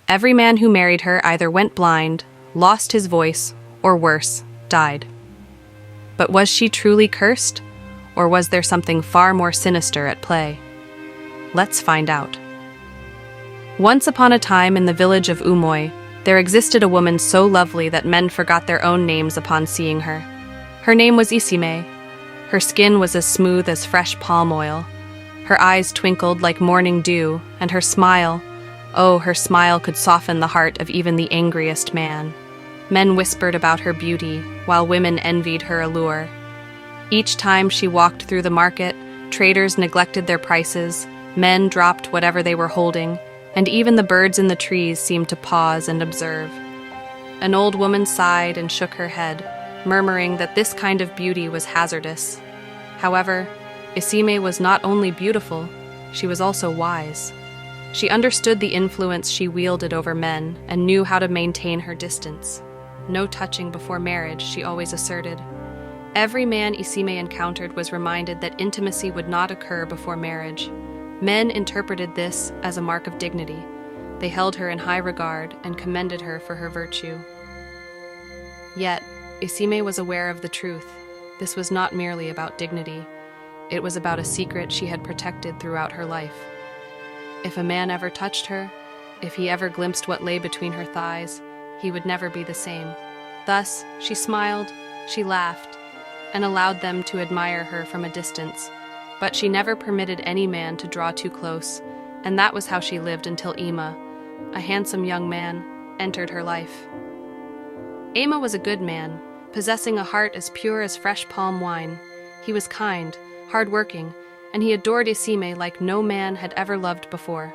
Every man who married her either went blind, lost his voice, or worse, died. But was she truly cursed, or was there something far more sinister at play? Let's find out. Once upon a time in the village of Umoy, there existed a woman so lovely that men forgot their own names upon seeing her. Her name was Isime. Her skin was as smooth as fresh palm oil. Her eyes twinkled like morning dew, and her smile, oh, her smile could soften the heart of even the angriest man. Men whispered about her beauty, while women envied her allure. Each time she walked through the market, traders neglected their prices, men dropped whatever they were holding, and even the birds in the trees seemed to pause and observe. An old woman sighed and shook her head, murmuring that this kind of beauty was hazardous. However, Isime was not only beautiful, she was also wise. She understood the influence she wielded over men and knew how to maintain her distance. No touching before marriage, she always asserted. Every man Isime encountered was reminded that intimacy would not occur before marriage. Men interpreted this as a mark of dignity. They held her in high regard and commended her for her virtue. Yet, Isime was aware of the truth. This was not merely about dignity. It was about a secret she had protected throughout her life. If a man ever touched her, if he ever glimpsed what lay between her thighs, he would never be the same. Thus, she smiled, she laughed, and allowed them to admire her from a distance. But she never permitted any man to draw too close, and that was how she lived until Ima, a handsome young man, entered her life. Ima was a good man, possessing a heart as pure as fresh palm wine. He was kind, hard-working, and he adored Isime like no man had ever loved before.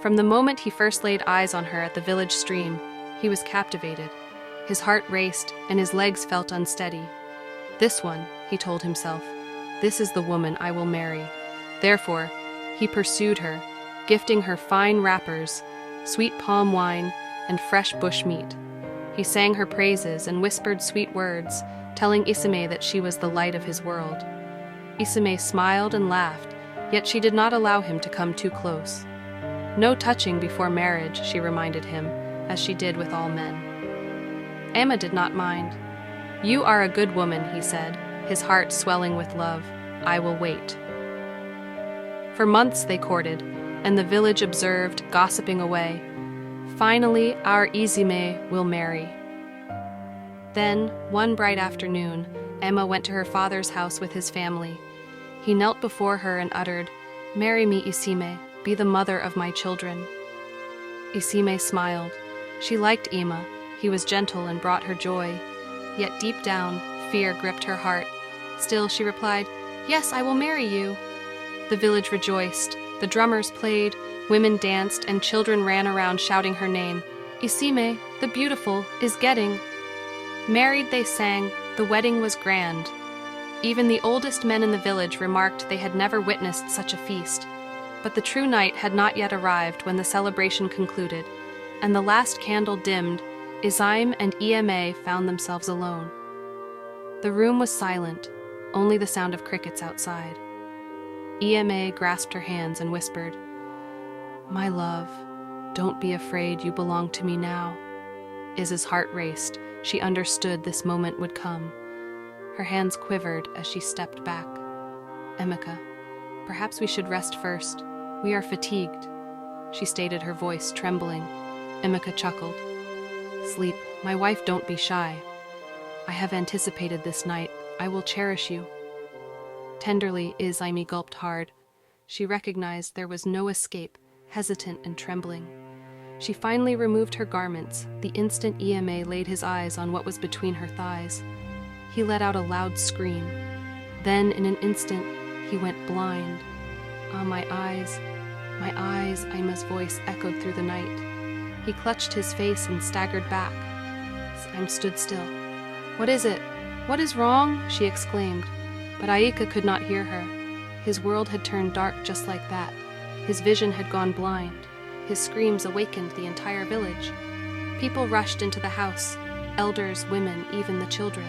From the moment he first laid eyes on her at the village stream, he was captivated. His heart raced, and his legs felt unsteady. This one, he told himself, this is the woman I will marry. Therefore, he pursued her, gifting her fine wrappers, sweet palm wine, and fresh bush meat. He sang her praises and whispered sweet words, telling Isime that she was the light of his world. Isime smiled and laughed, yet she did not allow him to come too close. No touching before marriage, she reminded him, as she did with all men. Emma did not mind. You are a good woman, he said, his heart swelling with love. I will wait. For months they courted, and the village observed, gossiping away. Finally, our Isime will marry. Then, one bright afternoon, Emma went to her father's house with his family. He knelt before her and uttered, "Marry me, Isime, be the mother of my children." Isime smiled. She liked Ima. He was gentle and brought her joy. Yet deep down, fear gripped her heart. Still, she replied, "Yes, I will marry you." The village rejoiced. The drummers played, women danced, and children ran around shouting her name. "Isime, the beautiful, is getting." Married, they sang. The wedding was grand. Even the oldest men in the village remarked they had never witnessed such a feast. But the true night had not yet arrived when the celebration concluded, and the last candle dimmed. Isime and Ema found themselves alone. The room was silent, only the sound of crickets outside. Ema grasped her hands and whispered, "My love, don't be afraid, you belong to me now." Isa's heart raced. She understood this moment would come. Her hands quivered as she stepped back. "Emeka, perhaps we should rest first. We are fatigued," she stated, her voice trembling. Emeka chuckled. "Sleep, my wife, don't be shy. I have anticipated this night. I will cherish you." Tenderly, Isime gulped hard. She recognized there was no escape, hesitant and trembling. She finally removed her garments, the instant Ema laid his eyes on what was between her thighs. He let out a loud scream. Then, in an instant, he went blind. "Ah, my eyes, Ima's voice echoed through the night. He clutched his face and staggered back. Ime stood still. "What is it? What is wrong?" she exclaimed. But Aika could not hear her. His world had turned dark just like that. His vision had gone blind. His screams awakened the entire village. People rushed into the house, elders, women, even the children.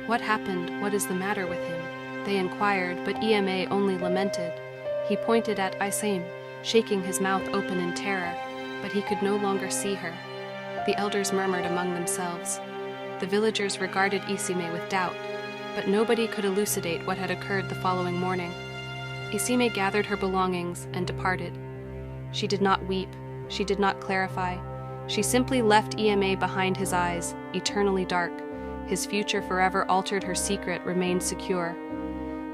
"What happened? What is the matter with him?" they inquired, but Ema only lamented. He pointed at Isime, shaking his mouth open in terror. but he could no longer see her. The elders murmured among themselves. The villagers regarded Isime with doubt, but nobody could elucidate what had occurred the following morning. Isime gathered her belongings and departed. She did not weep, she did not clarify. She simply left Ime behind his eyes, eternally dark. His future forever altered, her secret remained secure.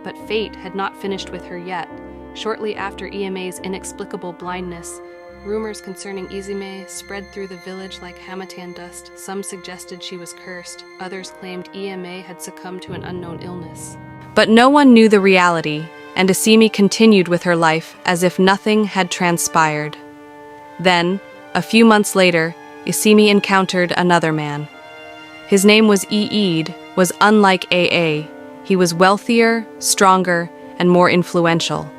But fate had not finished with her yet. Shortly after Ime's inexplicable blindness, rumors concerning Isime spread through the village like hamatan dust. Some suggested she was cursed, others claimed Ime had succumbed to an unknown illness. But no one knew the reality, and Isime continued with her life as if nothing had transpired. Then, a few months later, Isime encountered another man. His name was Eid, was unlike Aa. He was wealthier, stronger, and more influential.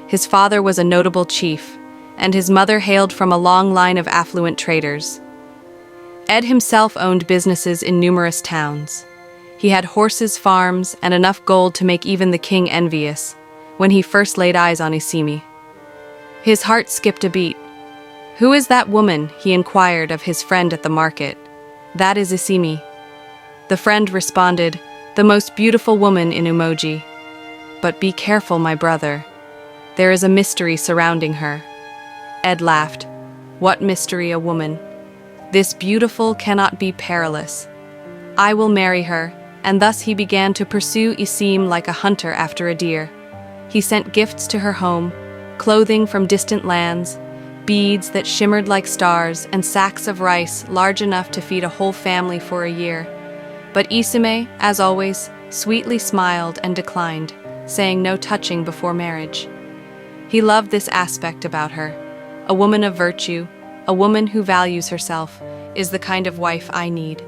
His father was a notable chief, and his mother hailed from a long line of affluent traders. Ed himself owned businesses in numerous towns. He had horses, farms, and enough gold to make even the king envious when he first laid eyes on Isime. His heart skipped a beat. "Who is that woman?" he inquired of his friend at the market. "That is Isime." The friend responded, "The most beautiful woman in Umoji. But be careful, my brother. There is a mystery surrounding her." Ed laughed. "What mystery, a woman? This beautiful cannot be perilous. I will marry her," and thus he began to pursue Isime like a hunter after a deer. He sent gifts to her home, clothing from distant lands, beads that shimmered like stars, and sacks of rice large enough to feed a whole family for a year. But Isime, as always, sweetly smiled and declined, saying no touching before marriage. He loved this aspect about her. A woman of virtue, a woman who values herself, is the kind of wife I need.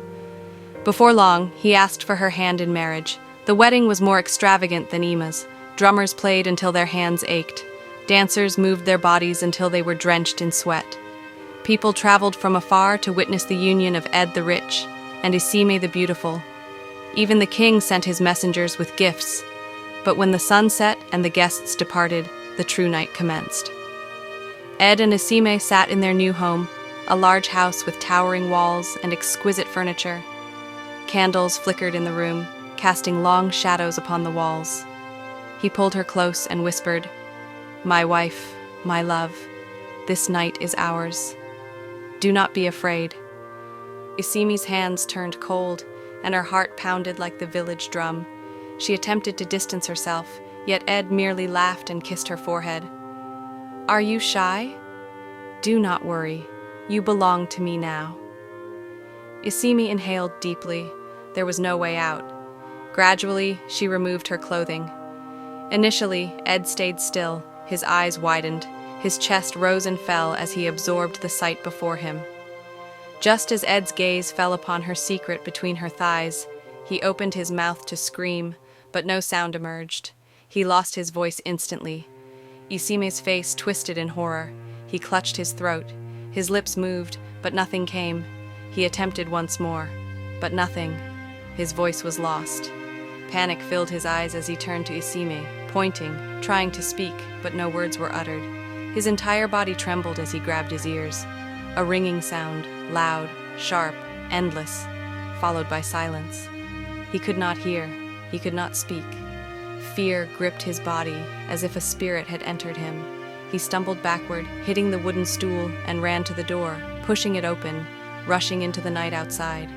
Before long, he asked for her hand in marriage. The wedding was more extravagant than Ima's. Drummers played until their hands ached. Dancers moved their bodies until they were drenched in sweat. People traveled from afar to witness the union of Ed the rich and Isime the beautiful. Even the king sent his messengers with gifts. But when the sun set and the guests departed, the true night commenced. Ed and Isime sat in their new home, a large house with towering walls and exquisite furniture. Candles flickered in the room, casting long shadows upon the walls. He pulled her close and whispered, "My wife, my love, this night is ours. Do not be afraid." Isime's hands turned cold, and her heart pounded like the village drum. She attempted to distance herself, yet Ed merely laughed and kissed her forehead. "Are you shy? Do not worry. You belong to me now." Isime inhaled deeply. There was no way out. Gradually, she removed her clothing. Initially, Ed stayed still. His eyes widened. His chest rose and fell as he absorbed the sight before him. Just as Ed's gaze fell upon her secret between her thighs, he opened his mouth to scream, but no sound emerged. He lost his voice instantly. Isime's face twisted in horror. He clutched his throat. His lips moved, but nothing came. He attempted once more, but nothing. His voice was lost. Panic filled his eyes as he turned to Isime, pointing, trying to speak, but no words were uttered. His entire body trembled as he grabbed his ears. A ringing sound, loud, sharp, endless, followed by silence. He could not hear. He could not speak. Fear gripped his body as if a spirit had entered him. He stumbled backward, hitting the wooden stool, and ran to the door, pushing it open, rushing into the night outside.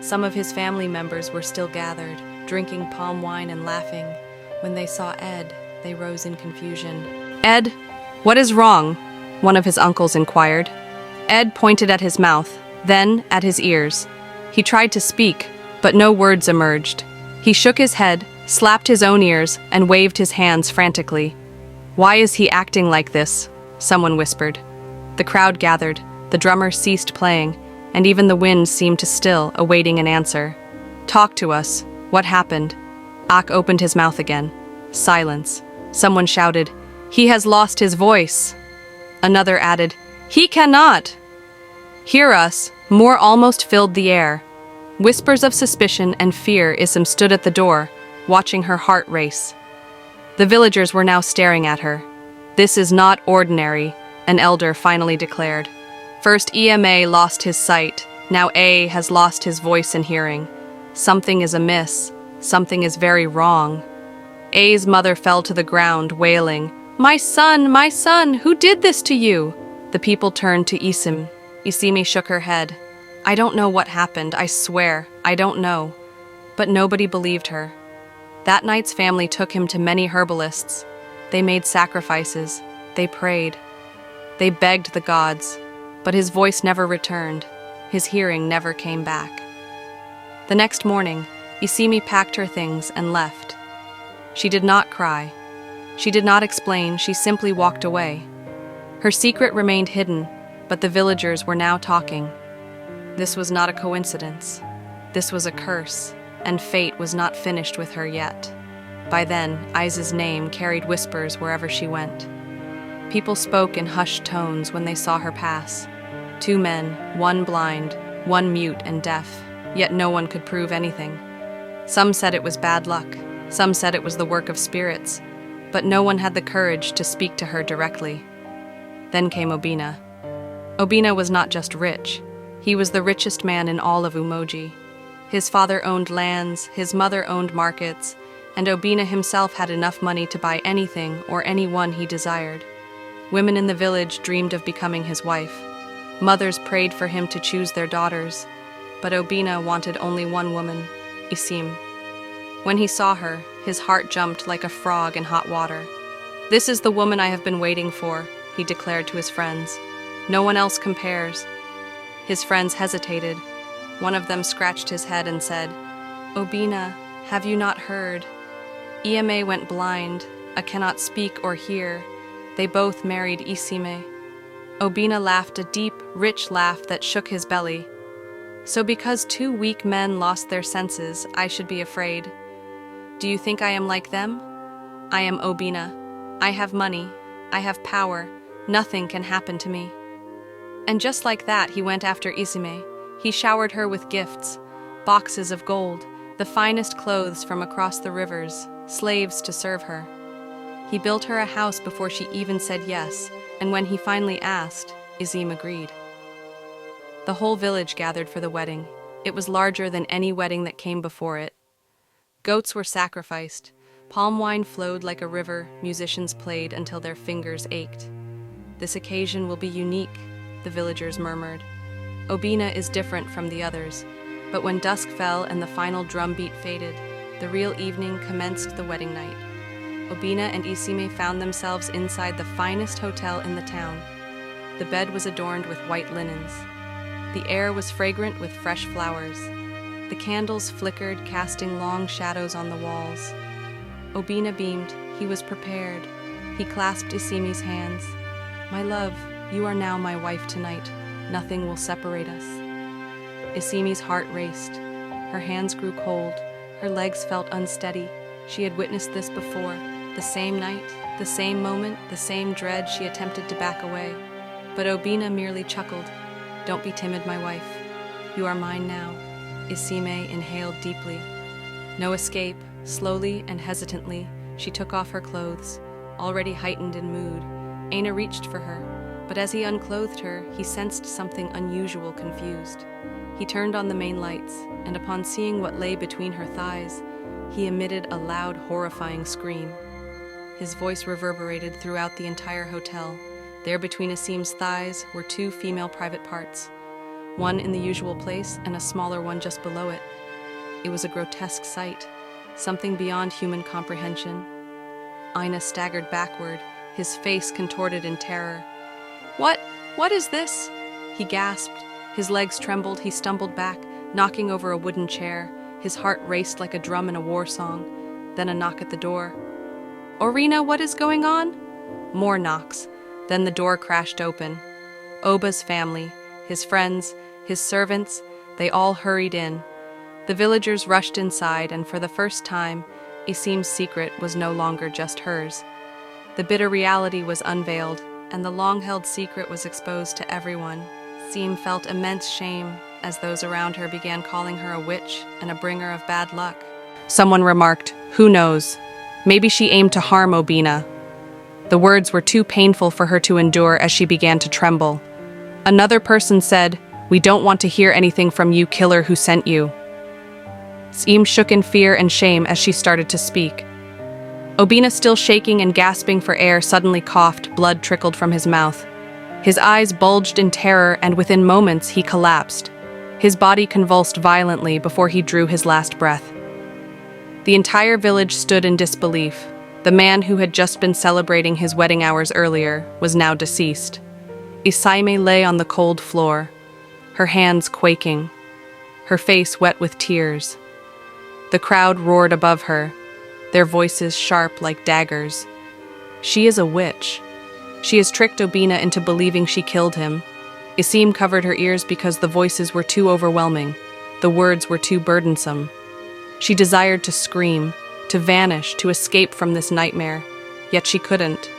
Some of his family members were still gathered, drinking palm wine and laughing. When they saw Ed, they rose in confusion. "Ed, what is wrong?" one of his uncles inquired. Ed pointed at his mouth, then at his ears. He tried to speak, but no words emerged. He shook his head, slapped his own ears, and waved his hands frantically. "Why is he acting like this?" someone whispered. The crowd gathered, the drummer ceased playing, and even the wind seemed to still, awaiting an answer. "Talk to us. What happened?" Ak opened his mouth again. Silence. Someone shouted, "He has lost his voice." Another added, "He cannot hear us." More almost filled the air. Whispers of suspicion and fear. Isime stood at the door, watching her heart race. The villagers were now staring at her. "This is not ordinary," an elder finally declared. First Ema lost his sight, now A has lost his voice and hearing. Something is amiss, something is very wrong. A's mother fell to the ground, wailing, my son, who did this to you?" The people turned to Isim. Isimi shook her head. "I don't know what happened, I swear, I don't know." But nobody believed her. That night's family took him to many herbalists. They made sacrifices. They prayed. They begged the gods. But his voice never returned. His hearing never came back. The next morning, Isimi packed her things and left. She did not cry. She did not explain, she simply walked away. Her secret remained hidden, but the villagers were now talking. This was not a coincidence. This was a curse, and fate was not finished with her yet. By then, Isa's name carried whispers wherever she went. People spoke in hushed tones when they saw her pass. 2 men, one blind, one mute and deaf, yet no one could prove anything. Some said it was bad luck, some said it was the work of spirits, but no one had the courage to speak to her directly. Then came Obina. Obina was not just rich, he was the richest man in all of Umoji. His father owned lands, his mother owned markets, and Obina himself had enough money to buy anything or anyone he desired. Women in the village dreamed of becoming his wife. Mothers prayed for him to choose their daughters, but Obina wanted only one woman, Isim. When he saw her, his heart jumped like a frog in hot water. "This is the woman I have been waiting for," he declared to his friends. "No one else compares." His friends hesitated. One of them scratched his head and said, "Obina, have you not heard? Ema went blind, cannot speak or hear. They both married Isime." Obina laughed a deep, rich laugh that shook his belly. "So because 2 weak men lost their senses, I should be afraid. Do you think I am like them? I am Obina. I have money. I have power. Nothing can happen to me." And just like that, he went after Isime. He showered her with gifts, boxes of gold, the finest clothes from across the rivers, slaves to serve her. He built her a house before she even said yes, and when he finally asked, Isim agreed. The whole village gathered for the wedding. It was larger than any wedding that came before it. Goats were sacrificed, palm wine flowed like a river, musicians played until their fingers ached. "This occasion will be unique," the villagers murmured. Obina is different from the others, but when dusk fell and the final drumbeat faded, the real evening commenced the wedding night. Obina and Isime found themselves inside the finest hotel in the town. The bed was adorned with white linens. The air was fragrant with fresh flowers. The candles flickered, casting long shadows on the walls. Obina beamed. He was prepared. He clasped Isime's hands. "My love, you are now my wife tonight. Nothing will separate us." Isime's heart raced. Her hands grew cold. Her legs felt unsteady. She had witnessed this before. The same night, the same moment, the same dread. She attempted to back away. But Obina merely chuckled. "Don't be timid, my wife. You are mine now." Isime inhaled deeply. No escape. Slowly and hesitantly, she took off her clothes. Already heightened in mood, Aina reached for her, but as he unclothed her, he sensed something unusual, confused. He turned on the main lights, and upon seeing what lay between her thighs, he emitted a loud, horrifying scream. His voice reverberated throughout the entire hotel. There between Isim's thighs were 2 female private parts, one in the usual place and a smaller one just below it. It was a grotesque sight, something beyond human comprehension. Aina staggered backward, his face contorted in terror. What is this?" He gasped. His legs trembled. He stumbled back, knocking over a wooden chair. His heart raced like a drum in a war song. Then a knock at the door. "Orina, what is going on?" More knocks. Then the door crashed open. Oba's family, his friends, his servants, they all hurried in. The villagers rushed inside, and for the first time, Isim's secret was no longer just hers. The bitter reality was unveiled, and the long-held secret was exposed to everyone. Isim felt immense shame as those around her began calling her a witch and a bringer of bad luck. Someone remarked, "Who knows? Maybe she aimed to harm Obina." The words were too painful for her to endure as she began to tremble. Another person said, "We don't want to hear anything from you, killer who sent you." Seem shook in fear and shame as she started to speak. Obina, still shaking and gasping for air, suddenly coughed. Blood trickled from his mouth. His eyes bulged in terror, and within moments he collapsed. His body convulsed violently before he drew his last breath. The entire village stood in disbelief. The man who had just been celebrating his wedding hours earlier was now deceased. Isaime lay on the cold floor, her hands quaking, her face wet with tears. The crowd roared above her, their voices sharp like daggers. She is a witch. She has tricked Obina into believing she killed him. Isim covered her ears because the voices were too overwhelming. The words were too burdensome. She desired to scream, to vanish, to escape from this nightmare. Yet she couldn't.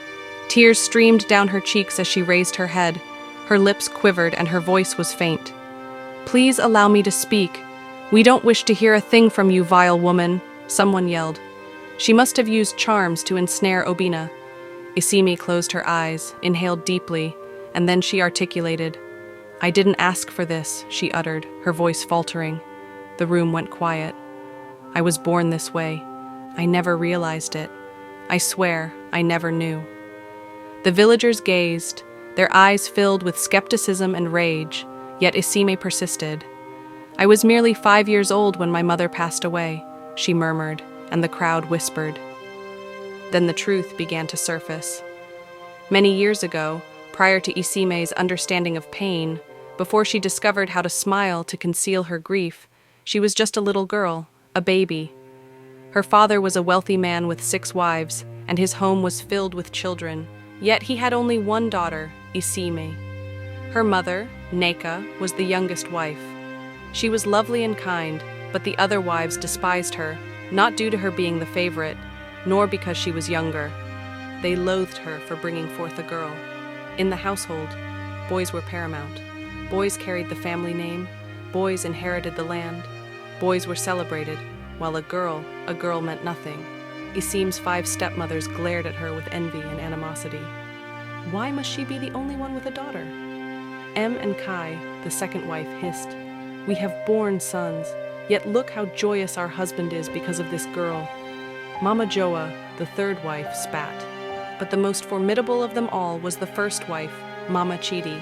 Tears streamed down her cheeks as she raised her head. Her lips quivered and her voice was faint. "Please allow me to speak. We don't wish to hear a thing from you, vile woman," someone yelled. She must have used charms to ensnare Obina. Isimi closed her eyes, inhaled deeply, and then she articulated. "I didn't ask for this," she uttered, her voice faltering. The room went quiet. "I was born this way. I never realized it. I swear, I never knew." The villagers gazed, their eyes filled with skepticism and rage, yet Isime persisted. "I was merely 5 years old when my mother passed away," she murmured, and the crowd whispered. Then the truth began to surface. Many years ago, prior to Isime's understanding of pain, before she discovered how to smile to conceal her grief, she was just a little girl, a baby. Her father was a wealthy man with 6 wives, and his home was filled with children, yet he had only one daughter, Isime. Her mother, Neka, was the youngest wife. She was lovely and kind, but the other wives despised her, not due to her being the favorite, nor because she was younger. They loathed her for bringing forth a girl. In the household, boys were paramount. Boys carried the family name. Boys inherited the land. Boys were celebrated, while a girl meant nothing. Isim's 5 stepmothers glared at her with envy and animosity. Why must she be the only one with a daughter? Em and Kai, the second wife, hissed, "We have borne sons, yet look how joyous our husband is because of this girl." Mama Joa, the third wife, spat. But the most formidable of them all was the first wife, Mama Chidi.